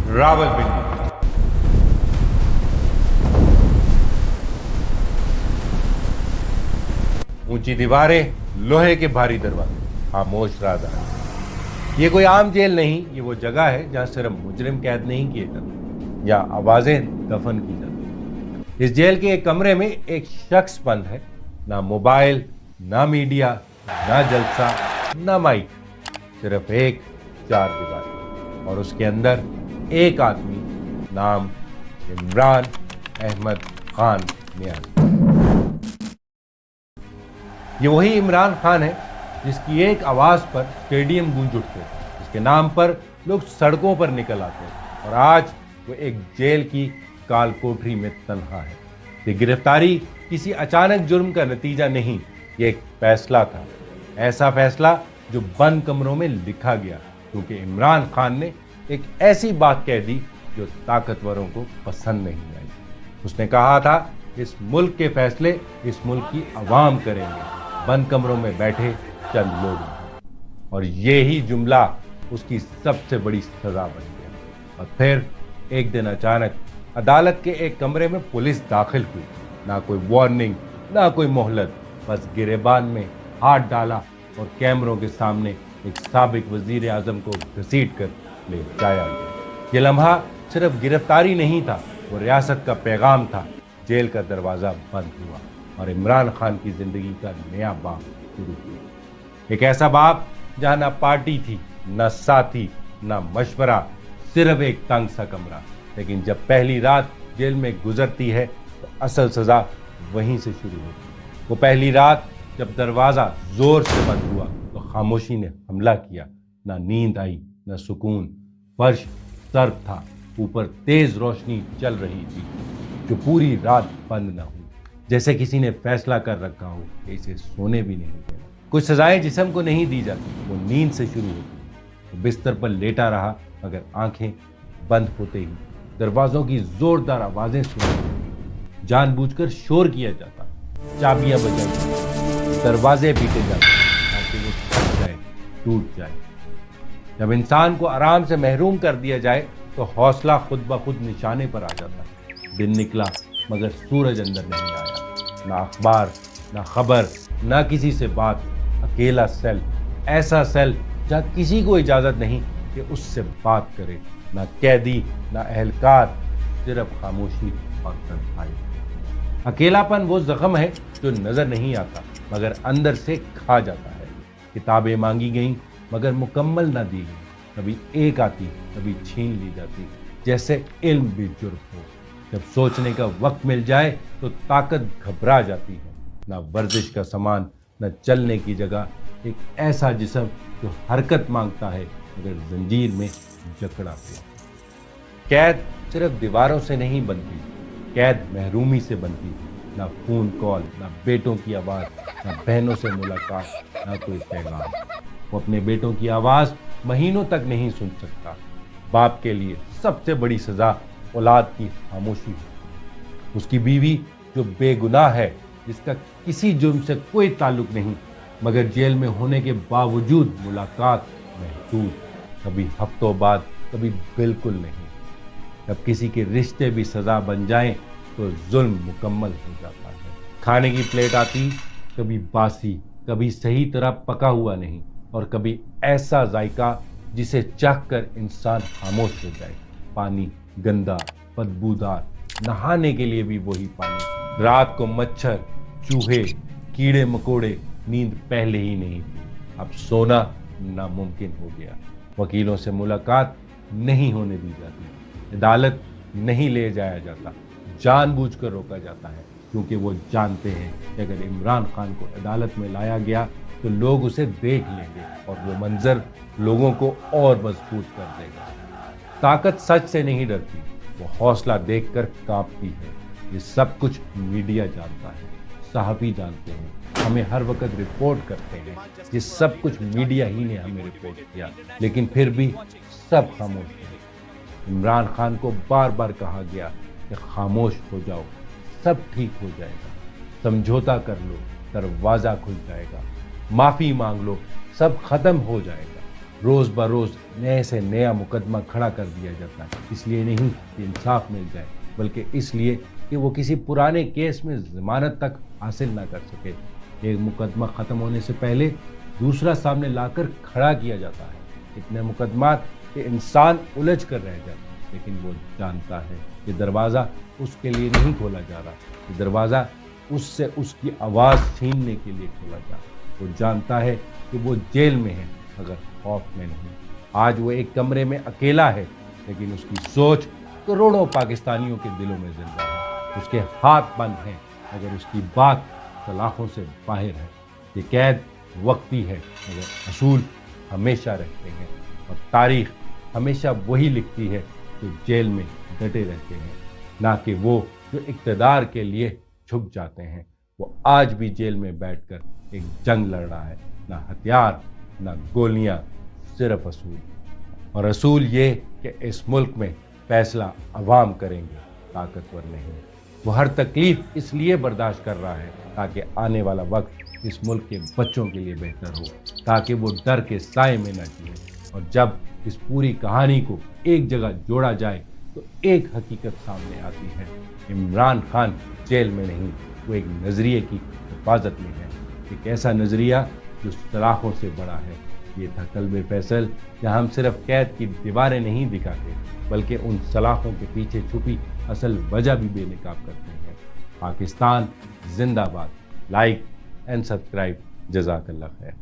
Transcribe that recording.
रावलपिंडी। ऊंची दीवारें, लोहे के भारी दरवाजे, खामोश राहदार। ये कोई आम जेल नहीं, ये वो जगह है जहां सिर्फ मुजरिम कैद नहीं किए जाते या आवाजें दफन की जाती। इस जेल के एक कमरे में एक शख्स बंद है। ना मोबाइल, ना मीडिया, ना जलसा, ना माइक, सिर्फ एक चार दीवार और उसके अंदर एक आदमी, नाम इमरान अहमद खान नियाज़ी। ये वही इमरान खान है जिसकी एक आवाज पर स्टेडियम गूंज उठते, जिसके नाम पर लोग सड़कों पर निकल आते और आज वो एक जेल की काल कोठरी में तन्हा है। ये गिरफ्तारी किसी अचानक जुर्म का नतीजा नहीं, ये एक फैसला था। ऐसा फैसला जो बंद कमरों में लिखा गया, क्योंकि इमरान खान ने एक ऐसी बात कह दी जो ताकतवरों को पसंद नहीं आई। उसने कहा था, इस मुल्क के फैसले इस मुल्क की आवाम करेंगे, बंद कमरों में बैठे चंद लोग। और यही जुमला उसकी सबसे बड़ी सजा बन गया। और फिर एक दिन अचानक अदालत के एक कमरे में पुलिस दाखिल हुई। ना कोई वार्निंग, ना कोई मोहलत, बस गिरेबान में हाथ डाला और कैमरों के सामने एक साबिक वजीर आजम को घसीट कर ले जाया गया। ये लम्हा सिर्फ गिरफ्तारी नहीं था, वो रियासत का पैगाम था। जेल का दरवाजा बंद हुआ और इमरान खान की जिंदगी का नया बाब शुरू हुआ। एक ऐसा बाब जहां ना पार्टी थी, ना साथी, ना मशवरा, सिर्फ एक तंग सा कमरा। लेकिन जब पहली रात जेल में गुजरती है तो असल सजा वहीं से शुरू होती है। वो पहली रात जब दरवाजा जोर से बंद हुआ तो खामोशी ने हमला किया। ना नींद आई, ना सुकून। फर्श सर्द था, ऊपर तेज रोशनी चल रही थी जो पूरी रात बंद ना हुई, जैसे किसी ने फैसला कर रखा हो कि इसे सोने भी नहीं देना। कुछ सजाएं जिस्म को नहीं दी जाती, वो नींद से शुरू होती। वो बिस्तर पर लेटा रहा, मगर आंखें बंद होते ही दरवाजों की जोरदार आवाजें सुनी। जानबूझकर शोर किया जाता, चाबियां बजाई जाती, दरवाजे पीटे जाते ताकि वो फट जाए, टूट जाए। जब इंसान को आराम से महरूम कर दिया जाए तो हौसला खुद ब खुद निशाने पर आ जाता। दिन निकला मगर सूरज अंदर नहीं आया। ना अखबार, ना खबर, ना किसी से बात। अकेला सेल, ऐसा सेल जहाँ किसी को इजाजत नहीं कि उससे बात करे। ना कैदी, ना अहलकार, सिर्फ खामोशी और तन्हाई। अकेलापन वो जख्म है जो नजर नहीं आता मगर अंदर से खा जाता है। किताबें मांगी गईं मगर मुकम्मल ना दी गई। कभी एक आती, कभी छीन ली जाती, जैसे इल्म भी जुर्म हो। जब सोचने का वक्त मिल जाए तो ताकत घबरा जाती है। ना वर्जिश का सामान, न चलने की जगह। एक ऐसा जिस्म जो हरकत मांगता है मगर जंजीर में जकड़ा हुआ। कैद सिर्फ दीवारों से नहीं बनती, कैद महरूमी से बनती। ना फोन कॉल, ना बेटों की आवाज़, ना बहनों से मुलाकात, ना कोई पैगाम। वो अपने बेटों की आवाज़ महीनों तक नहीं सुन सकता। बाप के लिए सबसे बड़ी सज़ा औलाद की खामोशी है। उसकी बीवी जो बेगुनाह है, जिसका किसी जुर्म से कोई ताल्लुक नहीं, मगर जेल में होने के बावजूद मुलाकात महदूद, कभी हफ्तों बाद, कभी बिल्कुल नहीं। जब किसी के रिश्ते भी सज़ा बन जाएं तो जुल्म मुकम्मल हो जाता है। खाने की प्लेट आती, कभी बासी, कभी सही तरह पका हुआ नहीं, और कभी ऐसा जायका जिसे चख कर इंसान खामोश हो जाए। पानी गंदा, बदबूदार, नहाने के लिए भी वही पानी। रात को मच्छर, चूहे, कीड़े मकोड़े, नींद पहले ही नहीं थी, अब सोना नामुमकिन हो गया। वकीलों से मुलाकात नहीं होने दी जाती, अदालत नहीं ले जाया जाता, जानबूझकर रोका जाता है, क्योंकि वो जानते हैं कि अगर इमरान खान को अदालत में लाया गया तो लोग उसे देख लेंगे और वो मंजर लोगों को और मजबूत कर देगा। ताकत सच से नहीं डरती, वो हौसला देखकर कांपती है। ये सब कुछ मीडिया जानता है, सहाफ़ी जानते हैं, हमें हर वक्त रिपोर्ट करते हैं। ये सब कुछ मीडिया ही ने हमें रिपोर्ट किया, लेकिन फिर भी सब खामोश है। इमरान खान को बार बार कहा गया कि खामोश हो जाओ, सब ठीक हो जाएगा, समझौता कर लो, दरवाज़ा खुल जाएगा, माफ़ी मांग लो, सब खत्म हो जाएगा। روز بروز نئے سے نیا مقدمہ کھڑا کر دیا جاتا ہے، اس لیے نہیں کہ انصاف مل جائے، بلکہ اس لیے کہ وہ کسی پرانے کیس میں ضمانت تک حاصل نہ کر سکے۔ ایک مقدمہ ختم ہونے سے پہلے دوسرا سامنے لا کر کھڑا کیا جاتا ہے۔ اتنے مقدمات کہ انسان الجھ کر رہ جائے، لیکن وہ جانتا ہے کہ دروازہ اس کے لیے نہیں کھولا جا رہا، یہ دروازہ اس سے اس کی آواز چھیننے کے لیے کھولا جا رہا۔ وہ جانتا ہے کہ وہ جیل میں ہے مگر خوف میں نہیں۔ آج وہ ایک کمرے میں اکیلا ہے، لیکن اس کی سوچ کروڑوں پاکستانیوں کے دلوں میں زندہ ہے۔ اس کے ہاتھ بند ہیں مگر اس کی بات سلاخوں سے باہر ہے۔ یہ قید وقتی ہے مگر اصول ہمیشہ رہتے ہیں، اور تاریخ ہمیشہ وہی لکھتی ہے جو جیل میں ڈٹے رہتے ہیں، نہ کہ وہ جو اقتدار کے لیے چھپ جاتے ہیں۔ وہ آج بھی جیل میں بیٹھ کر ایک جنگ لڑ رہا ہے، نہ ہتھیار نہ گولیاں، صرف اصول۔ اور اصول یہ کہ اس ملک میں فیصلہ عوام کریں گے، طاقتور نہیں۔ وہ ہر تکلیف اس لیے برداشت کر رہا ہے تاکہ آنے والا وقت اس ملک کے بچوں کے لیے بہتر ہو، تاکہ وہ ڈر کے سائے میں نہ جیے۔ اور جب اس پوری کہانی کو ایک جگہ جوڑا جائے تو ایک حقیقت سامنے آتی ہے: عمران خان جیل میں نہیں، وہ ایک نظریے کی حفاظت میں ہے، ایک ایسا نظریہ جو سلاخوں سے بڑا ہے۔ یہ تھا قلب فیصل، جہاں ہم صرف قید کی دیواریں نہیں دکھاتے بلکہ ان سلاخوں کے پیچھے چھپی اصل وجہ بھی بے نقاب کرتے ہیں۔ پاکستان زندہ باد۔ Like and subscribe. جزاک اللہ خیر۔